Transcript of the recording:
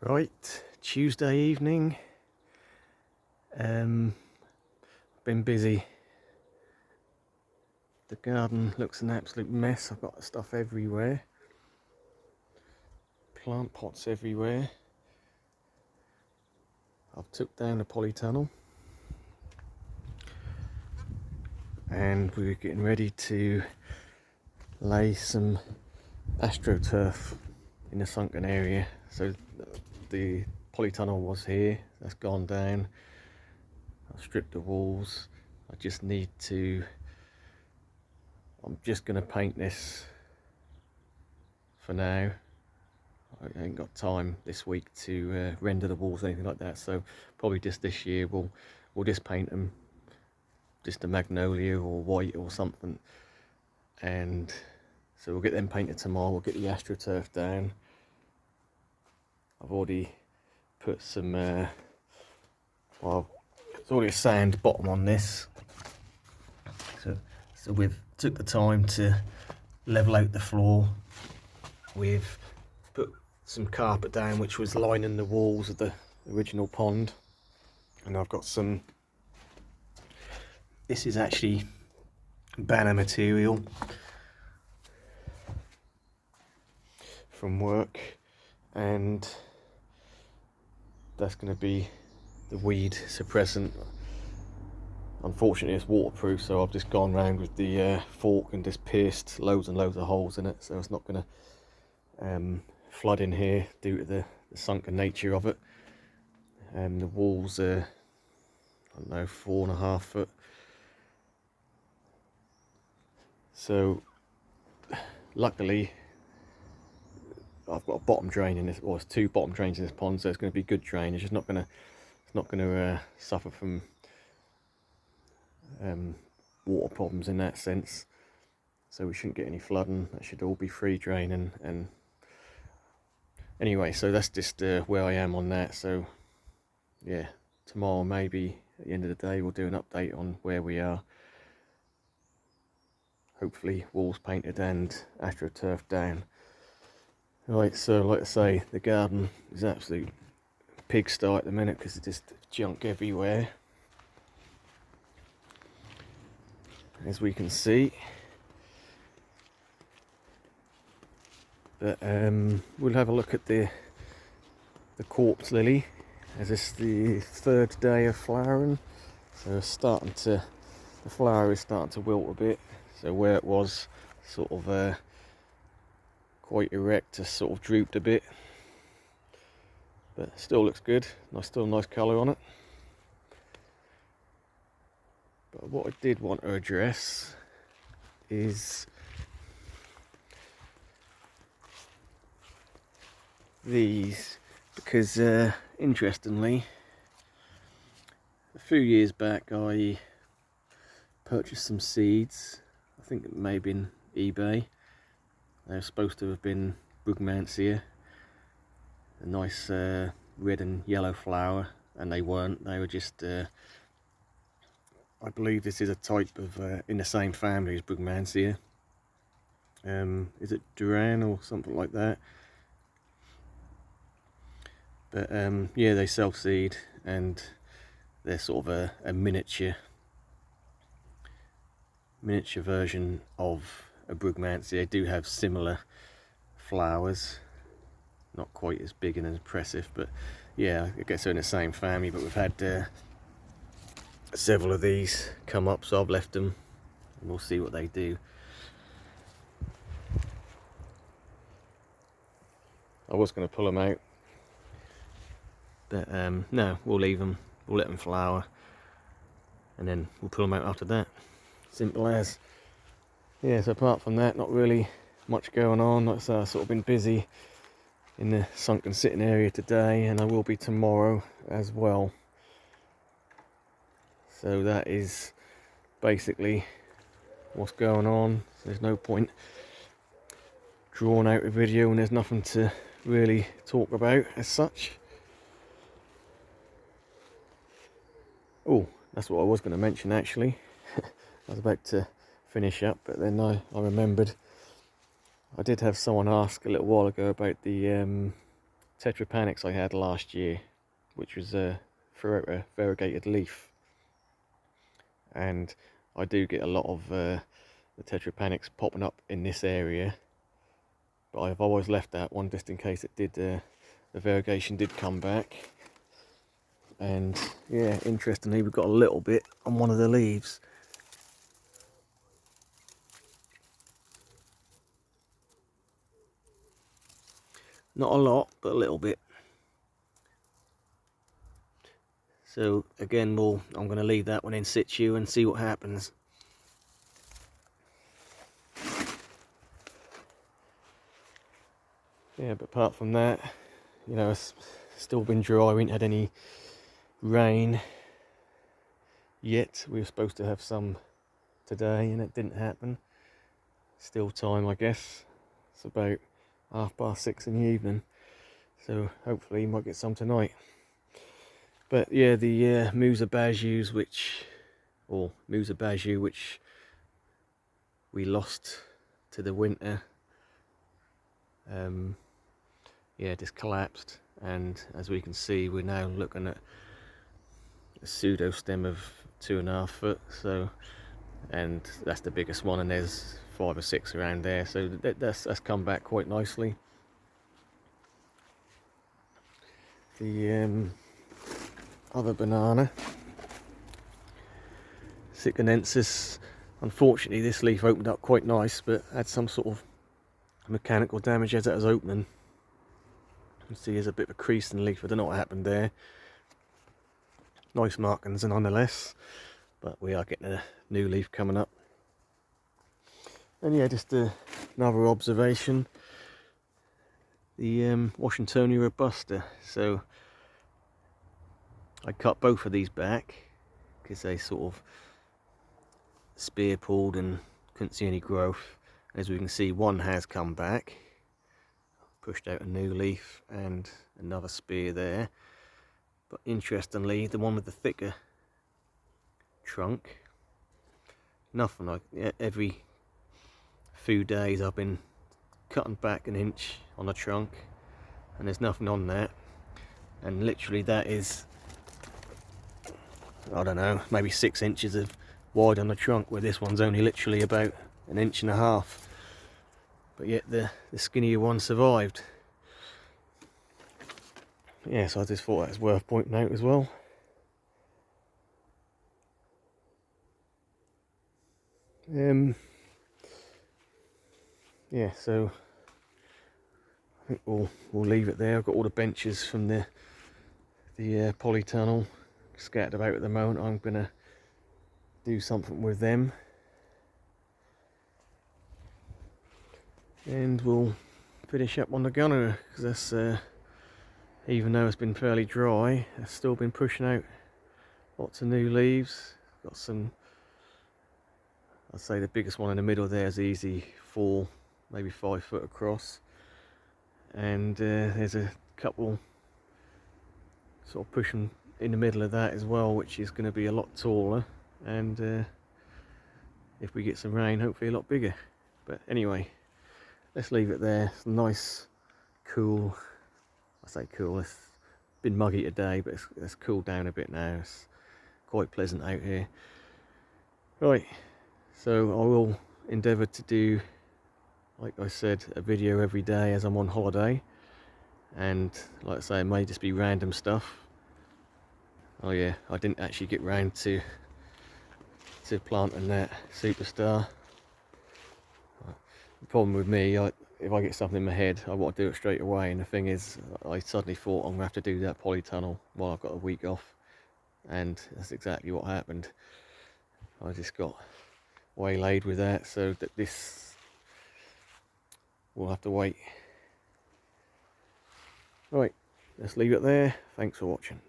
Right, Tuesday evening. Been busy. The garden looks an absolute mess. I've got stuff everywhere. Plant pots everywhere. I've took down the polytunnel. And we're getting ready to lay some AstroTurf in the sunken area. So the polytunnel was here, that's gone down. I've stripped the walls. I just need to, I'm just going to paint this for now. I ain't got time this week to render the walls or anything like that, so probably just this year we'll just paint them just a magnolia or white or something, and so we'll get them painted tomorrow. We'll get the AstroTurf down. I've already put some well, there's already a sand bottom on this, so we've took the time to level out the floor. We've put some carpet down which was lining the walls of the original pond, and I've got some, this is actually banner material from work, and that's going to be the weed suppressant. Unfortunately it's waterproof, so I've just gone round with the fork and just pierced loads and loads of holes in it, so it's not going to flood in here due to the sunken nature of it. The walls are, I don't know, 4.5 foot. So luckily I've got a bottom drain in this, or it's 2 bottom drains in this pond, so it's going to be good drainage. It's not going to suffer from water problems in that sense, so we shouldn't get any flooding. That should all be free draining. And anyway, so that's just where I am on that. So yeah, tomorrow maybe at the end of the day we'll do an update on where we are. Hopefully walls painted and AstroTurf down. Right, so like I say, the garden is absolute pigsty at the minute because there's just junk everywhere, as we can see. But we'll have a look at the corpse lily, as it's the 3rd day of flowering. So it's starting to, the flower is starting to wilt a bit. So where it was sort of quite erect, has sort of drooped a bit, but still looks good. Still nice colour on it. But what I did want to address is these, because interestingly, a few years back I purchased some seeds. I think it may have been eBay. They're supposed to have been Brugmansia, a nice red and yellow flower, and they weren't. They were just I believe this is a type of in the same family as Brugmansia. Is it Duran or something like that? But yeah, they self-seed, and they're sort of a miniature version of a Brugmansia. They do have similar flowers, not quite as big and as impressive, but yeah, I guess they're in the same family. But we've had several of these come up, so I've left them and we'll see what they do. I was going to pull them out, but no, we'll leave them. We'll let them flower, and then we'll pull them out after that. Simple as. Yeah, so apart from that, not really much going on. Like I say, I've sort of been busy in the sunken sitting area today, and I will be tomorrow as well. So that is basically what's going on. There's no point drawing out a video and there's nothing to really talk about as such. Oh, that's what I was going to mention actually. I was about to finish up, but then I remembered I did have someone ask a little while ago about the Tetrapanax I had last year, which was a variegated leaf, and I do get a lot of the Tetrapanax popping up in this area, but I've always left that one just in case it did, the variegation did come back. And yeah, interestingly, we've got a little bit on one of the leaves. Not a lot, but a little bit. So again, I'm going to leave that one in situ and see what happens. Yeah, but apart from that, you know, it's still been dry. We ain't had any rain yet. We were supposed to have some today and it didn't happen. Still time, I guess. It's about 6:30 in the evening, so hopefully you might get some tonight. But yeah, the Musa Bajus, which we lost to the winter, yeah, just collapsed, and as we can see, we're now looking at a pseudo stem of 2.5 foot. So, and that's the biggest one, and there's 5 or 6 around there. So that's come back quite nicely. The other banana, Sikanensis, unfortunately this leaf opened up quite nice, but had some sort of mechanical damage as it was opening. You can see there's a bit of a crease in the leaf. I don't know what happened there. Nice markings nonetheless, but we are getting a new leaf coming up. And yeah, just another observation, the Washingtonia robusta. So I cut both of these back because they sort of spear pulled and couldn't see any growth. As we can see, one has come back, pushed out a new leaf and another spear there. But interestingly, the one with the thicker trunk, nothing. Like every few days I've been cutting back 1 inch on the trunk and there's nothing on that. And literally that is, I don't know, maybe 6 inches of wide on the trunk, where this one's only literally about 1.5 inches. But yet the skinnier one survived. Yeah, so I just thought that was worth pointing out as well. Yeah, so I think we'll leave it there. I've got all the benches from the polytunnel scattered about at the moment. I'm gonna do something with them, and we'll finish up on the gunner, because that's even though it's been fairly dry, it's still been pushing out lots of new leaves. Got some, I'd say the biggest one in the middle there is easy 4, maybe 5 foot across, and there's a couple sort of pushing in the middle of that as well, which is going to be a lot taller, and if we get some rain, hopefully a lot bigger. But anyway, let's leave it there. It's nice, cool. I say cool, it's been muggy today, but it's cooled down a bit now. It's quite pleasant out here. Right, so I will endeavour to do, like I said, a video every day as I'm on holiday, and like I say, it may just be random stuff. Oh yeah, I didn't actually get round to planting that superstar. The problem with me, if I get something in my head, I want to do it straight away, and the thing is, I suddenly thought I'm going to have to do that polytunnel while I've got a week off, and that's exactly what happened. I just got waylaid with that, so that this will have to wait. Right, let's leave it there. Thanks for watching.